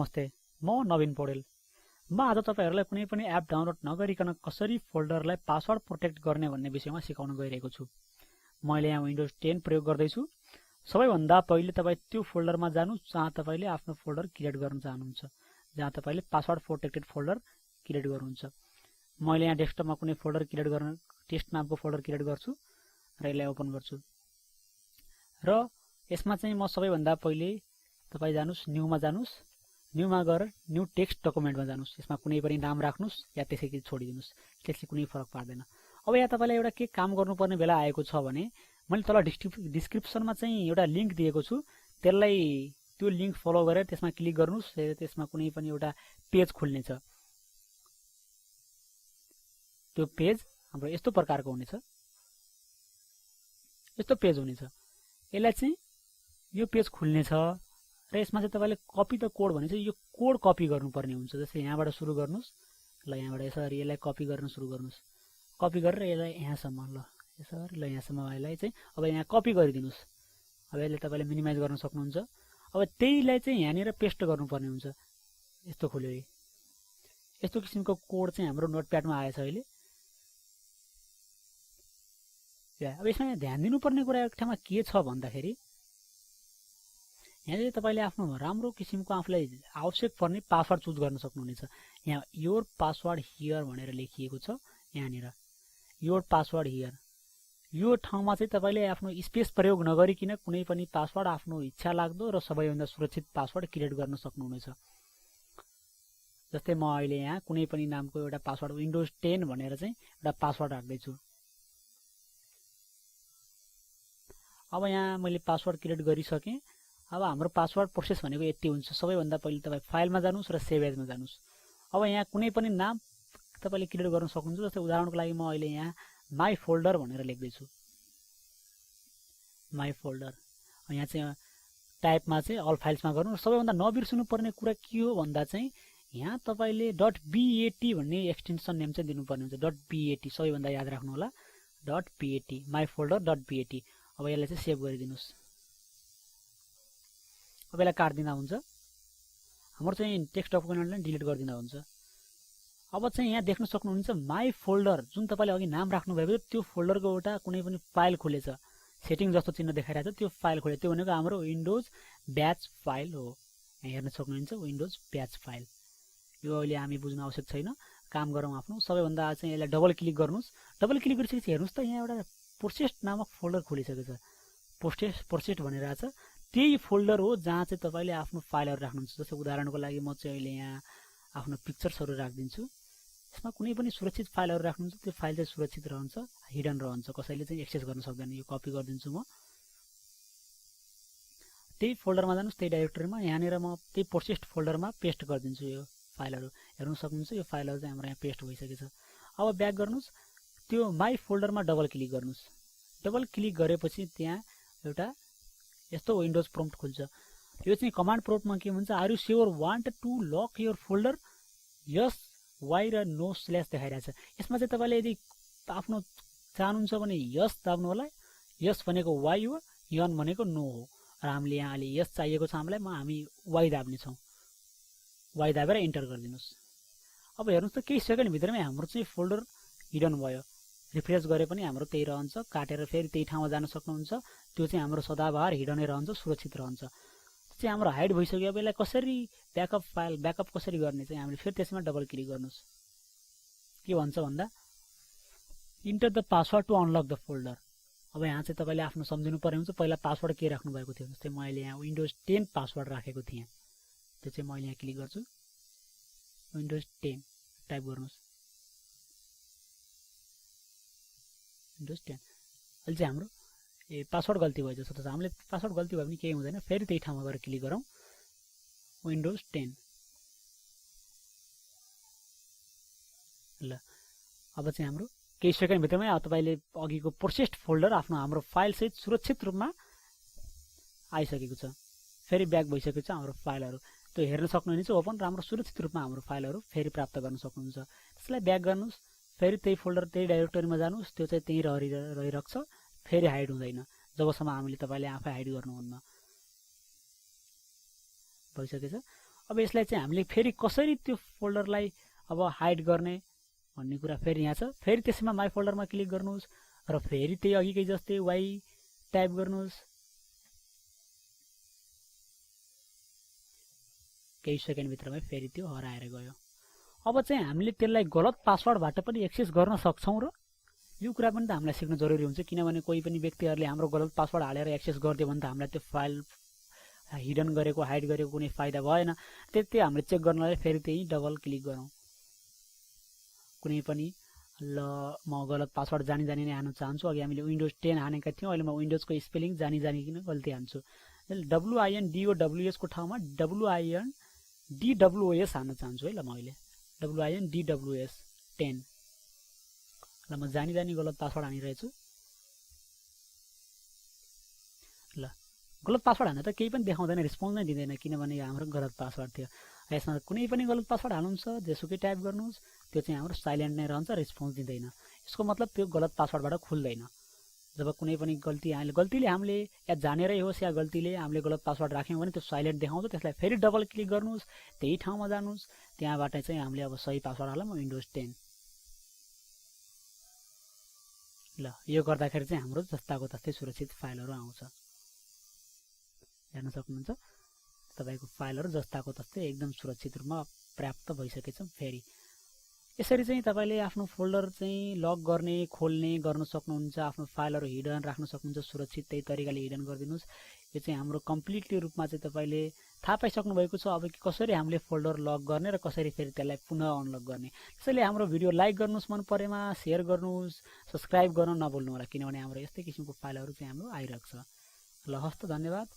नमस्ते, म नवीन पौडेल। म आज तपाईहरुलाई कुनै पनि एप डाउनलोड नगरिकन कसरी फोल्डरलाई पासवर्ड प्रोटेक्ट गर्ने भन्ने विषयमा सिकाउन गइरहेको छु। मैले यहाँ विन्डोज 10 प्रयोग गर्दै छु। सबैभन्दा पहिले तपाई त्यो फोल्डरमा जानुस् जहाँ तपाईले आफ्नो फोल्डर क्रिएट गर्न चाहनुहुन्छ, जहाँ तपाईले पासवर्ड प्रोटेक्टेड फोल्डर क्रिएट गर्नुहुन्छ। मैले यहाँ डेस्कटपमा कुनै फोल्डर क्रिएट गर्न टेस्ट नामको फोल्डर क्रिएट गर्छु र यसलाई ओपन गर्छु। र यसमा चाहिँ म सबैभन्दा पहिले तपाई जानुस् न्यूमा जानुस्, न्यूमा गएर न्यू टेक्स्ट डकुमेन्टमा जानुस्। यसमा कुनै पनि नाम राख्नुस् या त्यसैले छोडिदिनुस्, त्यसले कुनै फरक पार्दैन। अब यहाँ तपाईलाई एउटा के काम गर्नुपर्ने बेला आएको छ भने मैले तल डिस्क्रिप्सनमा चाहिँ एउटा लिंक दिएको छु, त्यसलाई त्यो लिंक फलो गरेर त्यसमा क्लिक गर्नुस्। त्यसमा कुनै पनि एउटा पेज खुल्नेछ। त्यो पेज हाम्रो यस्तो प्रकारको हुनेछ, यस्तो पेज हुनेछ। यसलाई चाहिँ यो पेज खुल्नेछ र यसमा चाहिँ तपाईले कपी द कोड भनेछ, यो कोड कपी गर्नुपर्ने हुन्छ। जस्तै यहाँबाट सुरु गर्नुस्, ल यहाँबाट यसरी यसलाई कपी गर्न सुरु गर्नुस्। कपी गरेर यसलाई यहाँसम्म, ल यसरी ल यहाँसम्म यसलाई चाहिँ अब यहाँ कपी गरिदिनुस्। अब यसले तपाईले मिनिमाइज गर्न सक्नुहुन्छ। अब त्यहीलाई चाहिँ यहाँनिर पेस्ट गर्नुपर्ने हुन्छ। यस्तो खुल्यो, यस्तो किसिमको कोड चाहिँ हाम्रो नोटप्याडमा आएछ अहिले। अब यसमा ध्यान दिनुपर्ने कुरा एक ठाउँमा के छ भन्दाखेरि यहाँ चाहिँ तपाईले आफ्नो राम्रो किसिमको आफूलाई आवश्यक पर्ने पासवर्ड चुज गर्न सक्नुहुनेछ। यहाँ योर पासवर्ड हियर भनेर लेखिएको छ। यहाँनिर योर पासवर्ड हियर, यो ठाउँमा चाहिँ तपाईले आफ्नो स्पेस प्रयोग नगरिकिन कुनै पनि पासवर्ड आफ्नो इच्छा लाग्दो र सबैभन्दा सुरक्षित पासवर्ड क्रिएट गर्न सक्नुहुनेछ। जस्तै म अहिले यहाँ कुनै पनि नामको एउटा पासवर्ड विन्डोज 10 भनेर चाहिँ एउटा पासवर्ड राख्दै छु। अब यहाँ मैले पासवर्ड क्रिएट गरिसके। अब हाम्रो पासवर्ड प्रोसेस भनेको यति हुन्छ। सबैभन्दा पहिले तपाई फाइलमा जानुस् र सेभ एजमा जानुस्। अब यहाँ कुनै पनि नाम तपाईले क्रिएट गर्न सक्नुहुन्छ। जस्तै उदाहरणको लागि म अहिले यहाँ माई फोल्डर भनेर लेख्दै छु, माई फोल्डर। यहाँ चाहिँ टाइपमा चाहिँ अल फाइल्समा गर्नु। सबैभन्दा नबिर्सनु पर्ने कुरा के हो भन्दा चाहिँ यहाँ तपाईले .bat भन्ने एक्सटेन्सन नेम चाहिँ दिनुपर्ने हुन्छ। .bat सबैभन्दा याद राख्नु होला, .bat माई फोल्डर .bat। अब यसलाई चाहिँ सेभ गरिदिनुस्। अब यसलाई काट्दिँदा हुन्छ। हाम्रो चाहिँ टेक्स्ट डकुमेन्टलाई डिलिट गरिदिँदा हुन्छ। अब चाहिँ यहाँ देख्न सक्नुहुन्छ माई फोल्डर, जुन तपाईले अघि नाम राख्नु भएको थियो त्यो फोल्डरको एउटा कुनै पनि फाइल खुलेछ। सेटिङ जस्तो चिन्ह देखाइरहेको छ, त्यो फाइल खुलेछ। त्यो भनेको हाम्रो विन्डोज ब्याच फाइल हो। यहाँ हेर्न सक्नुहुन्छ विन्डोज ब्याच फाइल। यो अहिले हामी बुझ्न आवश्यक छैन। काम गरौँ आफ्नो। सबैभन्दा चाहिँ यसलाई डबल क्लिक गर्नुस्। डबल क्लिक गरिसकेपछि हेर्नुस् त यहाँ एउटा प्रोसेस नामक फोल्डर खुलिसकेको छ। प्रोसेस भनेर आछ। त्यही फोल्डर हो जहाँ चाहिँ तपाईले आफ्नो फाइलहरु राख्नुहुन्छ। जस्तै उदाहरणको लागि म चाहिँ अहिले यहाँ आफ्नो पिक्चर्सहरु राख्दिन्छु। यसमा कुनै पनि सुरक्षित फाइलहरु राख्नुहुन्छ, त्यो फाइल चाहिँ सुरक्षित रहन्छ, हिडन रहन्छ, कसैले चाहिँ एक्सेस गर्न सक्दैन। यो कपी गरिदिन्छु म। त्यही फोल्डरमा जानुस्, त्यही डाइरेक्टरीमा। यहाँनिर म त्यही प्रोसेस फोल्डरमा पेस्ट गरिदिन्छु यो फाइलहरु। हेर्न सक्नुहुन्छ यो फाइलहरु चाहिँ हाम्रो यहाँ पेस्ट भइसकेको छ। अब ब्याक गर्नुस्, त्यो माई फोल्डरमा डबल क्लिक गर्नुस्। डबल क्लिक गरेपछि त्यहाँ एउटा यस्तो विन्डोज प्रम्प्ट खुल्छ। यो चाहिँ कमान्ड प्रम्प्टमा के भन्छ, are you sure want to lock your folder, yes Y र नो स्ल्याश देखाइरहेछ। यसमा चाहिँ तपाईले यदि आफ्नो चाहनुहुन्छ भने यस दाब्नु होला। यस भनेको वाइ हो, यन भनेको नो हो। र हामीले यहाँ अहिले यस चाहिएको छ हामीलाई, हामी वाइ दाब्ने छौं। Why दाबेर enter गरिदिनुस्। अब हेर्नुस् त केही सेकेन्ड भित्रमै हाम्रो चाहिँ फोल्डर हिडन भयो। रिफ्रेश गरे पनि हाम्रो त्यही रहन्छ। काटेर फेरि त्यही ठाउँमा जान सक्नुहुन्छ। त्यो चाहिँ हाम्रो सदाबहार हिडनै रहन्छ, सुरक्षित रहन्छ। त्यो चाहिँ हाम्रो हाइड भइसक्यो। अब यसलाई कसरी ब्याकअप फाइल ब्याकअप कसरी गर्ने चाहिँ हामीले फेरि त्यसमा डबल क्लिक गर्नुस्। के भन्छ भन्दा enter the password to unlock the folder. अब यहाँ चाहिँ तपाईले आफ्नो सम्झिनु पर्ने हुन्छ पहिला पासवर्ड के राख्नु भएको थियो। जस्तै मैले यहाँ विन्डोज 10 पासवर्ड राखेको थिएँ। त्यो चाहिँ मैले यहाँ क्लिक गर्छु। विन्डोज 10 टाइप गर्नुस्। विन्डोज 10 अहिले चाहिँ हाम्रो पासवर्ड गल्ती भयो जस्तो छ। हामीले पासवर्ड गल्ती भयो भने केही हुँदैन। फेरि त्यही ठाउँमा गएर क्लिक गरौँ, विन्डोज 10। ल अब चाहिँ हाम्रो केही सेकेन्ड भित्रमै तपाईले अघिको प्रोसेस फोल्डर आफ्नो हाम्रो फाइल सहित सुरक्षित रूपमा आइसकेको छ। फेरि ब्याक भइसकेको छ हाम्रो फाइलहरु। त्यो हेर्न सक्नुहुनेछ ओपन, राम्रो सुरक्षित रूपमा हाम्रो फाइलहरु फेरि प्राप्त गर्न सक्नुहुन्छ। त्यसलाई ब्याक गर्नुस्, फेरि त्यही फोल्डर त्यही डाइरेक्टरीमा जानुस्। त्यो चाहिँ त्यही रहिरहेको छ, फेरि हाइड हुँदैन जबसम्म हामीले तपाईले आफै हाइड गर्नुहुन्न। भइसकेछ। अब यसलाई चाहिँ हामीले फेरि कसरी त्यो फोल्डरलाई अब हाइड गर्ने भन्ने कुरा फेरि यहाँ छ। फेरि त्यसमा माई फोल्डरमा क्लिक गर्नुहोस् र फेरि त्यही अघिकै जस्तै वाइ टाइप गर्नुहोस्। केही सेकेन्डभित्रमै फेरि त्यो हराएर गयो। अब चाहिँ हामीले त्यसलाई गलत पासवर्डबाट पनि एक्सेस गर्न सक्छौँ र यो कुरा पनि त हामीलाई सिक्नु जरुरी हुन्छ, किनभने कोही पनि व्यक्तिहरूले हाम्रो गलत पासवर्ड हालेर एक्सेस गरिदियो भने त हामीलाई त्यो फाइल हिडन गरेको हाइड गरेको कुनै फाइदा भएन। त्यही हामीले चेक गर्नलाई फेरि त्यही डबल क्लिक गरौँ। कुनै पनि ल म गलत पासवर्ड जानी नै हान्न चाहन्छु। अघि हामीले विन्डोज 10 हानेका थियौँ, अहिले म विन्डोजको स्पेलिङ जानिकन गल्ती हान्छु। WINDOWS को ठाउँमा WINDWOS हान्न चाहन्छु है। ल म अहिले WINDWS 10 ल म जानी गलत पासवर्ड हानिरहेछु। ल गलत पासवर्ड हान्दा त केही पनि देखाउँदैन, रिस्पोन्स नै दिँदैन, किनभने यो हाम्रो गलत पासवर्ड थियो। यसमा कुनै पनि गलत पासवर्ड हाल्नुहुन्छ जेसुकै टाइप गर्नुहोस् त्यो चाहिँ हाम्रो साइलेन्ट नै रहन्छ, रिस्पोन्स दिँदैन। यसको मतलब त्यो गलत पासवर्डबाट खुल्दैन। जब कुनै पनि गल्तीले हामीले या जानेरै होस् या गल्तीले हामीले गलत पासवर्ड राख्यौँ भने त्यो साइलेन्ट देखाउँछ। त्यसलाई फेरि डबल क्लिक गर्नुहोस्, त्यही ठाउँमा जानुहोस्, त्यहाँबाट चाहिँ हामीले अब सही पासवर्ड हालौँ विन्डोज 10। ल यो गर्दाखेरि चाहिँ हाम्रो जस्ताको तस्तै सुरक्षित फाइलहरू आउँछ। हेर्न सक्नुहुन्छ तपाईको फाइलहरू जस्ताको तस्तै एकदम सुरक्षित रूपमा प्राप्त भइसकेछ। फेरि यसरी चाहिँ तपाईले आफ्नो फोल्डर चाहिँ लक गर्ने खोल्ने गर्न सक्नुहुन्छ। आफ्नो फाइलहरू हिडन राख्न सक्नुहुन्छ, सुरक्षित त्यही तरिकाले हिडन गरिदिनुस्। यो चाहिँ हाम्रो कम्प्लिटली रूपमा चाहिँ तपाईले थाहा पाइसक्नु भएको छ अब कि कसरी हामीले फोल्डर लक गर्ने र कसरी फेरि त्यसलाई पुनः अनलक गर्ने। त्यसैले हाम्रो भिडियो लाइक गर्नुस्, मन परेमा शेयर गर्नुस्, सब्स्क्राइब गर्न नभुल्नु होला, किनभने हाम्रो यस्तै किसिमको फाइलहरू चाहिँ हाम्रो आइरहेको छ। ल हस्त, धन्यवाद।